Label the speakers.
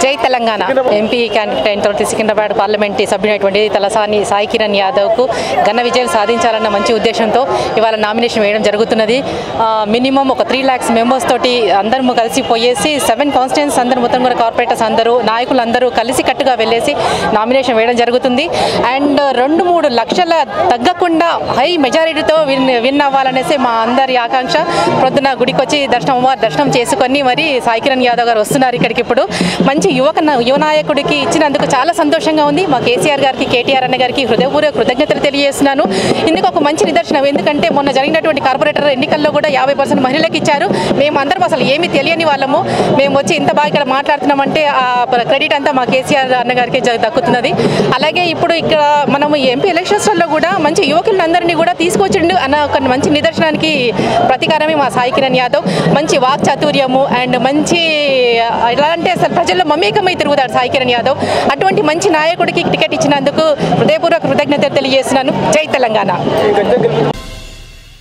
Speaker 1: జై Telangana MP candidate తోటి Secunderabad parliament సభ్యుడైనటువంటి Talasani Sai Kiran యాదవ్కు ఘన విజయం సాధించాలన్న మంచి ఉద్దేశంతో ఇవాళ నామినేషన్ వేయడం జరుగుతున్నది. మినిమం ఒక 3 lakhs మెంబర్స్ తోటి అందరూ కలిసిపోయేసి 7 కాన్స్టిట్యూన్స్ అందరూ మొత్తం కూడా కార్పొరేటర్స్ అందరూ నాయకులందరూ కలిసి కట్టుగా వెళ్ళేసి నామినేషన్ వేయడం జరుగుతుంది. అండ్ 2-3 లక్షల తగ్గకుండా హై మెజారిటీతో విన్ అవ్వాలనేసి మా అందరి ఆకాంక్ష. ప్రొద్దున గుడికి వచ్చి దర్శనం చేసుకొని మరి సాయి కిరణ్ యాదవ్ గారు వస్తున్నారు ఇక్కడికి. ఇప్పుడు మంచి యువ నాయకుడికి ఇచ్చినందుకు చాలా సంతోషంగా ఉంది. మా కేసీఆర్ గారికి, కేటీఆర్ అన్న గారికి హృదయపూర్వక కృతజ్ఞతలు తెలియజేస్తున్నాను. ఇందుకు ఒక మంచి నిదర్శనం. ఎందుకంటే మొన్న జరిగినటువంటి కార్పొరేటర్ ఎన్నికల్లో కూడా 50% మహిళలకు ఇచ్చారు. మేము అందరం అసలు ఏమీ తెలియని వాళ్ళము. మేము వచ్చి ఇంత బాగా ఇక్కడ మాట్లాడుతున్నామంటే ఆ క్రెడిట్ అంతా మా కేసీఆర్ అన్న గారికి దక్కుతున్నది. అలాగే ఇప్పుడు ఇక్కడ మనము ఎంపీ ఎలక్షన్స్లో కూడా మంచి యువకులందరినీ కూడా తీసుకొచ్చిండు అన్న ఒక మంచి నిదర్శనానికి ప్రతీకారమే మా సాయి కిరణ్ యాదవ్. మంచి వాక్ చాతుర్యము అండ్ మంచి ఎలా అంటే అసలు ప్రజల్లో మమేకమై తిరుగుతాడు సాయి కిరణ్ యాదవ్. అటువంటి మంచి నాయకుడికి టికెట్ ఇచ్చినందుకు హృదయపూర్వక కృతజ్ఞతలు తెలియజేస్తున్నాను. జై తెలంగాణ.